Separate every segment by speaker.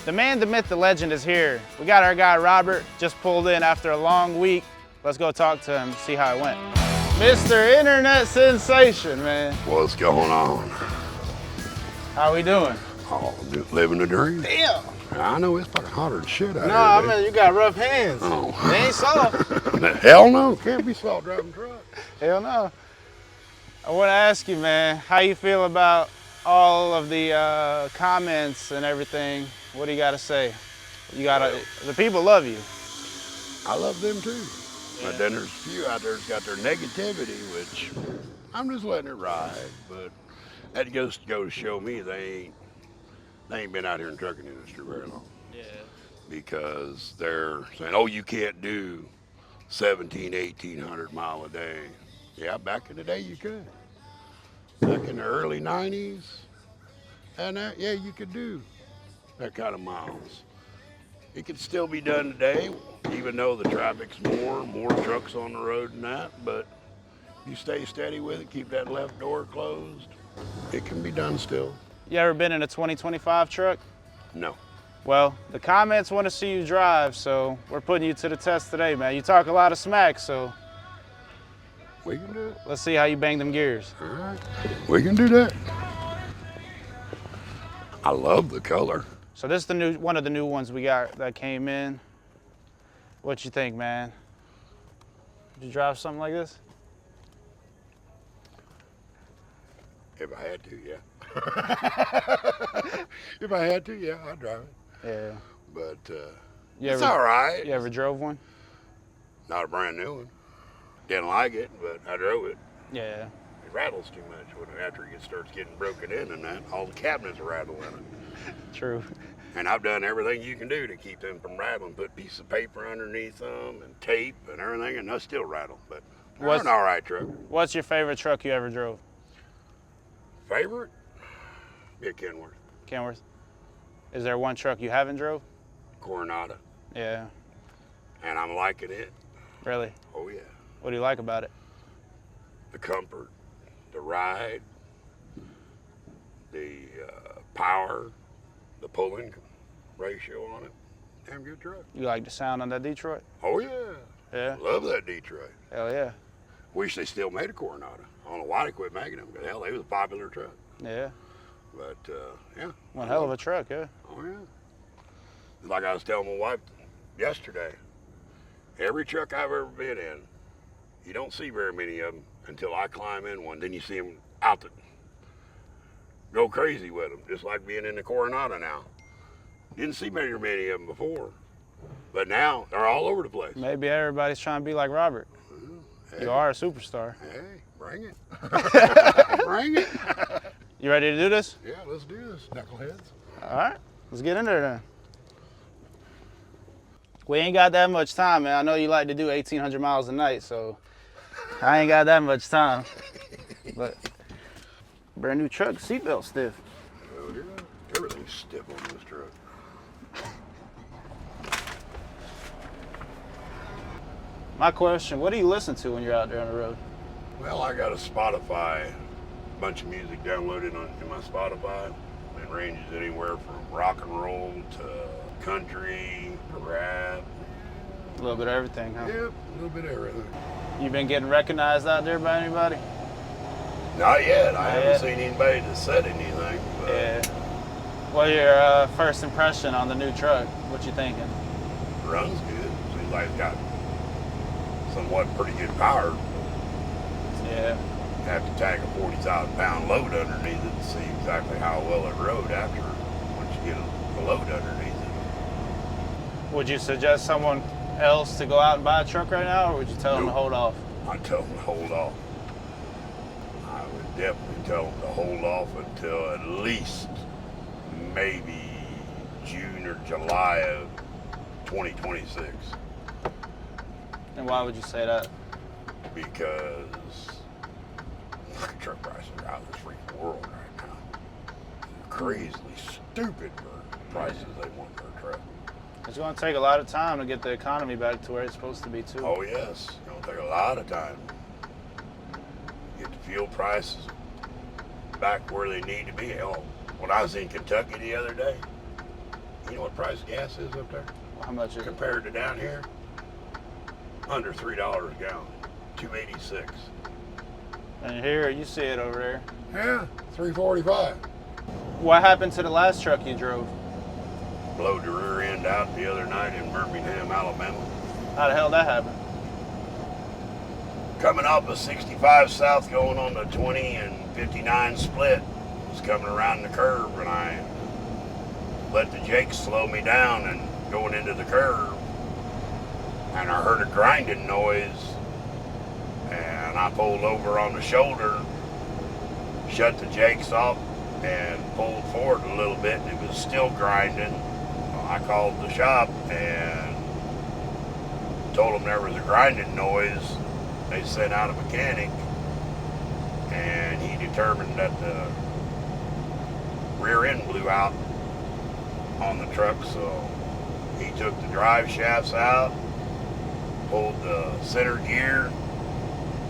Speaker 1: The man, the myth, the legend is here. We got our guy Robert, just pulled in after a long week. Let's go talk to him, see how it went. Mr. Internet Sensation, man.
Speaker 2: What's going on?
Speaker 1: How we doing?
Speaker 2: Oh, just living the dream.
Speaker 1: Damn.
Speaker 2: I know it's fucking hotter than shit out here.
Speaker 1: No, I mean, you got rough hands.
Speaker 2: Oh.
Speaker 1: They ain't soft.
Speaker 2: Hell no, can't be soft driving truck.
Speaker 1: Hell no. I want to ask you, man, how you feel about all of the comments and everything? What do you got to say? The people love you.
Speaker 2: I love them too. But then there's a few out there that's got their negativity, which I'm just letting it ride. But that goes to go to show me they ain't been out here in the trucking industry very long.
Speaker 1: Yeah.
Speaker 2: Because they're saying, oh, you can't do 17, 1,800 mile a day. Yeah, back in the day you could. Back in the early 90s, and yeah, you could do that kind of miles. It could still be done today, even though the traffic's more trucks on the road than that, but you stay steady with it, keep that left door closed, it can be done still.
Speaker 1: You ever been in a 2025 truck?
Speaker 2: No.
Speaker 1: Well, the comments want to see you drive, so we're putting you to the test today, man. You talk a lot of smack, so
Speaker 2: We can do it.
Speaker 1: let's see how you bang them gears.
Speaker 2: All right, we can do that. I love the color.
Speaker 1: So this is one of the new ones we got that came in. What you think, man? Would you drive something like this?
Speaker 2: If I had to, yeah. If I had to, yeah, I'd drive it.
Speaker 1: Yeah.
Speaker 2: But
Speaker 1: It's
Speaker 2: all right.
Speaker 1: You ever drove one?
Speaker 2: Not a brand new one. Didn't like it, but I drove it.
Speaker 1: Yeah.
Speaker 2: It rattles too much after it starts getting broken in and that. All the cabinets rattle in it.
Speaker 1: True.
Speaker 2: And I've done everything you can do to keep them from rattling. Put a piece of paper underneath them and tape and everything, and they'll still rattle. But they're an all right truck.
Speaker 1: What's your favorite truck you ever drove?
Speaker 2: Favorite? Yeah, Kenworth.
Speaker 1: Kenworth. Is there one truck you haven't drove?
Speaker 2: Coronado.
Speaker 1: Yeah.
Speaker 2: And I'm liking it.
Speaker 1: Really?
Speaker 2: Oh, yeah.
Speaker 1: What do you like about it?
Speaker 2: The comfort, the ride, the power, the pulling ratio on it. Damn good truck.
Speaker 1: You like the sound on that Detroit?
Speaker 2: Oh, yeah.
Speaker 1: Yeah.
Speaker 2: Love that Detroit.
Speaker 1: Hell yeah.
Speaker 2: Wish they still made a Coronado. I don't know why they quit making them, because hell, they was a popular truck.
Speaker 1: Yeah.
Speaker 2: But, yeah.
Speaker 1: One hell of a truck, yeah.
Speaker 2: Oh, yeah. Like I was telling my wife yesterday, every truck I've ever been in, you don't see very many of them until I climb in one. Then you see them out the, go crazy with them, just like being in the Coronado now. Didn't see very many of them before, but now they're all over the place.
Speaker 1: Maybe everybody's trying to be like Robert.
Speaker 2: Hey,
Speaker 1: You are a superstar.
Speaker 2: Hey, bring it. Bring it.
Speaker 1: You ready to do this?
Speaker 2: Yeah, let's do this, knuckleheads.
Speaker 1: All right, let's get in there then. We ain't got that much time, man. I know you like to do 1,800 miles a night, so I ain't got that much time. But brand new truck, seatbelt stiff.
Speaker 2: Oh, yeah. Everything's stiff on this truck.
Speaker 1: My question, what do you listen to when you're out there on the road?
Speaker 2: Well, I got a Spotify, bunch of music downloaded in my Spotify. It ranges anywhere from rock and roll to country to rap.
Speaker 1: A little bit of everything, huh?
Speaker 2: Yep, a little bit of everything.
Speaker 1: You been getting recognized out there by anybody?
Speaker 2: Not yet. I
Speaker 1: Not
Speaker 2: haven't
Speaker 1: yet?
Speaker 2: seen anybody that said anything. But
Speaker 1: Yeah. What's your first impression on the new truck? What you thinking?
Speaker 2: it runs good. Seems like it's got somewhat pretty good power.
Speaker 1: Yeah.
Speaker 2: Have to tag a 40,000-pound load underneath it to see exactly how well it rode after once you get a load underneath it.
Speaker 1: Would you suggest someone else to go out and buy a truck right now, or would you tell them to
Speaker 2: Nope.
Speaker 1: hold off?
Speaker 2: I'd tell them to hold off. I would definitely tell them to hold off until at least maybe June or July of 2026.
Speaker 1: And why would you say that?
Speaker 2: Because truck prices are out of this freaking world right now. They're crazily stupid for prices they want for a truck.
Speaker 1: It's going to take a lot of time to get the economy back to where it's supposed to be, too.
Speaker 2: Oh yes, it's gonna take a lot of time. Get the fuel prices back where they need to be. Hell, when I was in Kentucky the other day, You know what price gas is up there?
Speaker 1: How much is it?
Speaker 2: Compared to down here? Under $3 a gallon. $2.86.
Speaker 1: And here, you see it over there.
Speaker 2: Yeah, $3.45.
Speaker 1: What happened to the last truck you drove?
Speaker 2: Blowed the rear end out the other night in Birmingham, Alabama.
Speaker 1: How the hell that happened?
Speaker 2: Coming off of 65 south, going on the 20 and 59 split, was coming around the curve, and I let the Jake slow me down and going into the curve, and I heard a grinding noise, and I pulled over on the shoulder, shut the Jakes off, and pulled forward a little bit, and it was still grinding. I called the shop and told them there was a grinding noise. They sent out a mechanic, and he determined that the rear end blew out on the truck, so he took the drive shafts out, pulled the center gear,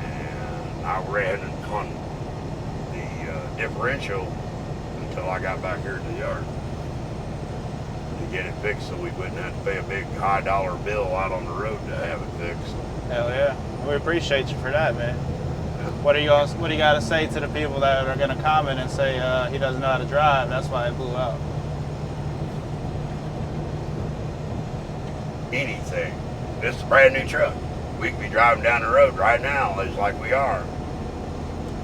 Speaker 2: and I ran on the differential until I got back here to the yard to get it fixed, so we wouldn't have to pay a big high dollar bill out on the road to have it fixed.
Speaker 1: Hell yeah. We appreciate you for that, man. What do you got to say to the people that are going to comment and say he doesn't know how to drive? That's why it blew out.
Speaker 2: Anything. This is a brand new truck. We could be driving down the road right now, just like we are,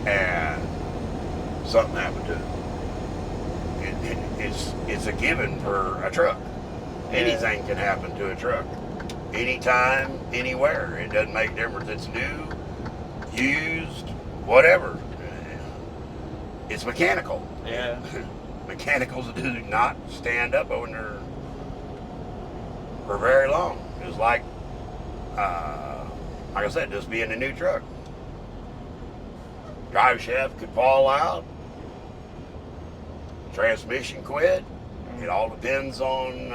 Speaker 2: and something happened to it. It's a given for a truck. Anything can happen to a truck. Anytime, anywhere. It doesn't make a difference. It's new, used, whatever. It's mechanical.
Speaker 1: Yeah.
Speaker 2: Mechanicals do not stand up on there for very long. It's like I said, just being a new truck. Drive shaft could fall out. Transmission quit. It all depends on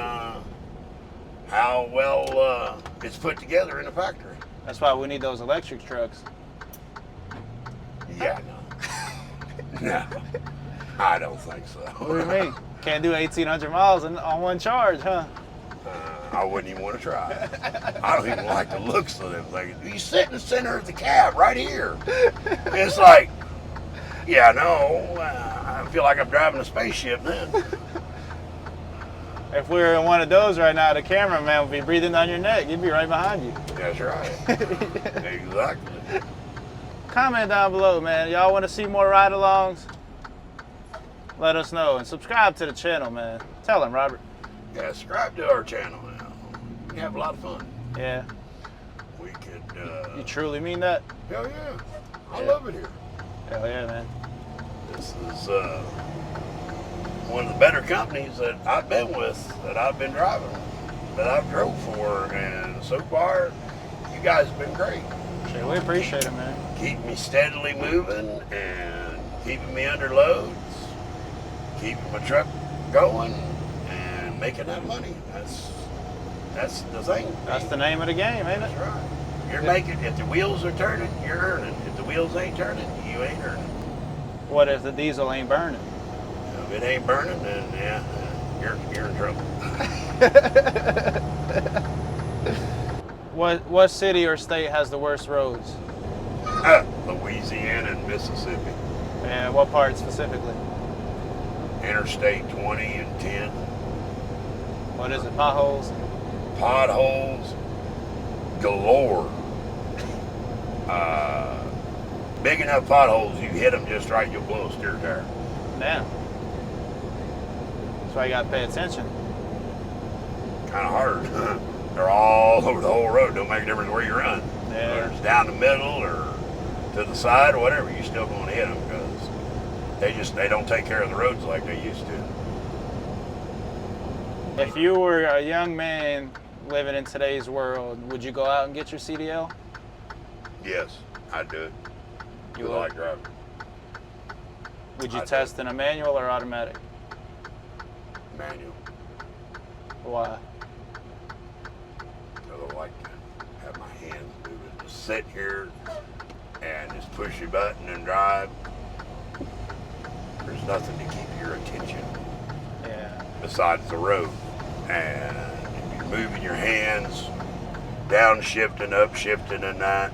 Speaker 2: how well it's put together in the factory.
Speaker 1: That's why we need those electric trucks.
Speaker 2: Yeah, no. No, I don't think so.
Speaker 1: What do you mean? Can't do 1,800 miles on one charge, huh?
Speaker 2: I wouldn't even want to try. I don't even like the looks of them things. You sit in the center of the cab right here. It's like, yeah, no, I feel like I'm driving a spaceship then.
Speaker 1: If we were in one of those right now, the cameraman would be breathing down your neck. He'd be right behind you.
Speaker 2: That's right. Exactly.
Speaker 1: Comment down below, man. Y'all want to see more ride-alongs? Let us know. And subscribe to the channel, man. Tell him, Robert.
Speaker 2: Yeah, subscribe to our channel now. We have a lot of fun.
Speaker 1: Yeah.
Speaker 2: We could...
Speaker 1: You truly mean that?
Speaker 2: Hell yeah. I love it here.
Speaker 1: Hell yeah, man.
Speaker 2: This is one of the better companies that I've been with, that I've been driving, that I've drove for, and so far, you guys have been great.
Speaker 1: Sure, we appreciate it, man.
Speaker 2: Keeping me steadily moving and keeping me under loads, keeping my truck going, and making that money. That's the thing.
Speaker 1: That's the name of the game, ain't it?
Speaker 2: That's right. You're making, if the wheels are turning, you're earning. If the wheels ain't turning, you ain't earning.
Speaker 1: What if the diesel ain't burning?
Speaker 2: If it ain't burning, then yeah, you're in trouble.
Speaker 1: What city or state has the worst roads?
Speaker 2: Louisiana and Mississippi.
Speaker 1: And what part specifically?
Speaker 2: Interstate 20 and 10.
Speaker 1: What is it, potholes?
Speaker 2: Potholes galore. Big enough potholes, you hit them just right, you'll blow a steer tire.
Speaker 1: Damn. That's why you got to pay attention.
Speaker 2: Kind of hard. They're all over the whole road. Don't make a difference where you run.
Speaker 1: Yeah.
Speaker 2: Whether it's down the middle or to the side or whatever, you're still going to hit them because they don't take care of the roads like they used to.
Speaker 1: If you were a young man living in today's world, would you go out and get your CDL?
Speaker 2: Yes, I'd do it.
Speaker 1: You
Speaker 2: I
Speaker 1: would?
Speaker 2: like driving.
Speaker 1: Would you
Speaker 2: I'd
Speaker 1: test in a manual or automatic?
Speaker 2: Manual.
Speaker 1: Why?
Speaker 2: I like to have my hands moving. Just sit here and just push a button and drive. There's nothing to keep your attention
Speaker 1: Yeah.
Speaker 2: besides the road. And you're moving your hands, downshifting, upshifting, and that.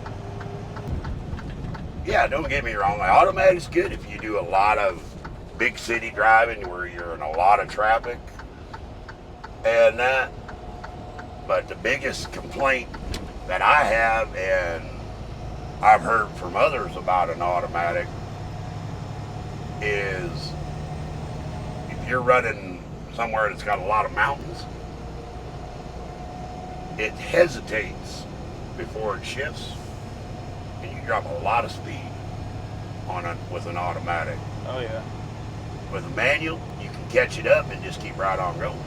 Speaker 2: Yeah, don't get me wrong. Automatic's good if you do a lot of big city driving where you're in a lot of traffic and that. But the biggest complaint that I have, and I've heard from others about an automatic, is if you're running somewhere that's got a lot of mountains, it hesitates before it shifts, and you drop a lot of speed with an automatic.
Speaker 1: Oh yeah.
Speaker 2: With a manual, you can catch it up and just keep right on going.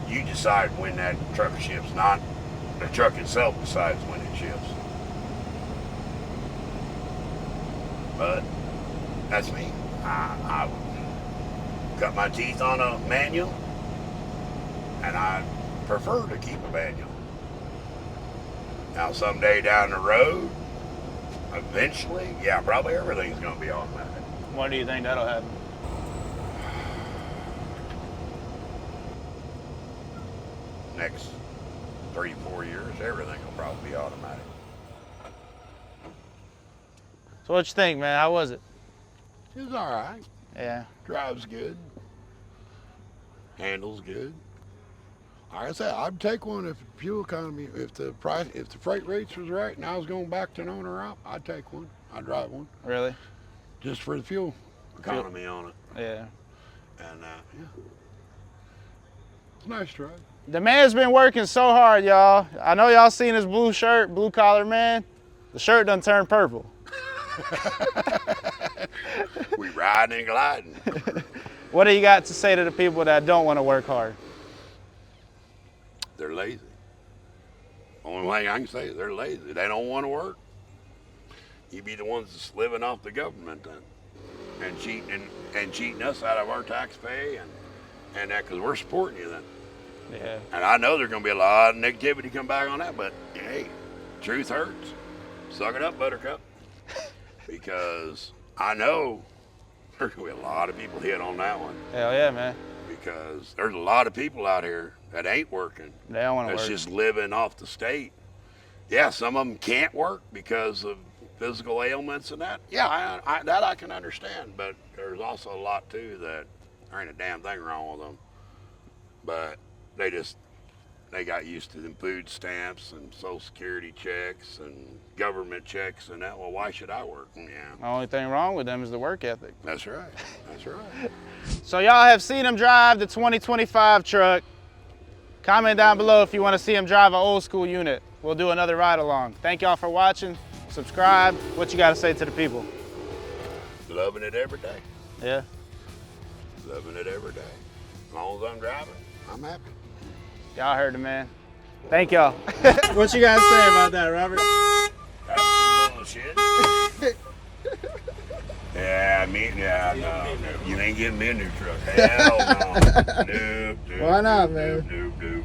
Speaker 2: You decide when that truck shifts, not the truck itself decides when it shifts. But that's me. I would cut my teeth on a manual, and I prefer to keep a manual. Now, someday down the road, eventually, yeah, probably everything's going to be automatic.
Speaker 1: When do you think that'll happen?
Speaker 2: Next 3-4 years, everything will probably be automatic.
Speaker 1: So what you think, man? How was it?
Speaker 2: It was all right.
Speaker 1: Yeah.
Speaker 2: Drives good. Handles good. Like I said, I'd take one if the fuel economy, if the freight rates was right and I was going back to an owner op, I'd take one. I'd drive one.
Speaker 1: Really?
Speaker 2: Just for the fuel economy on it.
Speaker 1: Yeah.
Speaker 2: And yeah. It's a nice drive.
Speaker 1: The man's been working so hard, y'all. I know y'all seen his blue shirt, blue collar man. The shirt done turned purple.
Speaker 2: We riding and gliding.
Speaker 1: What do you got to say to the people that don't want to work hard?
Speaker 2: They're lazy. Only thing I can say is they're lazy. They don't want to work. You be the ones that's living off the government then, and cheating us out of our tax pay and that, because we're supporting you then.
Speaker 1: Yeah.
Speaker 2: And I know there's going to be a lot of negativity come back on that, but hey, truth hurts. Suck it up, Buttercup. Because I know there's going to be a lot of people hit on that one.
Speaker 1: Hell yeah, man.
Speaker 2: Because there's a lot of people out here that ain't working.
Speaker 1: They don't want to work.
Speaker 2: That's just living off the state. Yeah, some of them can't work because of physical ailments and that. Yeah, that I can understand. But there's also a lot too that there ain't a damn thing wrong with them. But they got used to them food stamps and Social Security checks and government checks and that. Well, why should I work? Yeah.
Speaker 1: The only thing wrong with them is the work ethic.
Speaker 2: That's right. That's right.
Speaker 1: So y'all have seen him drive the 2025 truck. Comment down below if you want to see him drive an old school unit. We'll do another ride along. Thank y'all for watching. Subscribe. What you got to say to the people?
Speaker 2: Loving it every day.
Speaker 1: Yeah.
Speaker 2: Loving it every day. As long as I'm driving, I'm happy.
Speaker 1: Y'all heard the man. Thank y'all. What you got to say about that, Robert?
Speaker 2: That's some bullshit. No. You ain't giving me a new truck. Hell no. Nope.
Speaker 1: Why not, man?
Speaker 2: Nope.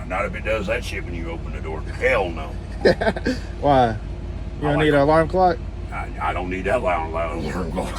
Speaker 2: Not if it does that shit when you open the door. Hell no.
Speaker 1: Why? You don't need an alarm clock?
Speaker 2: I don't need that loud alarm clock.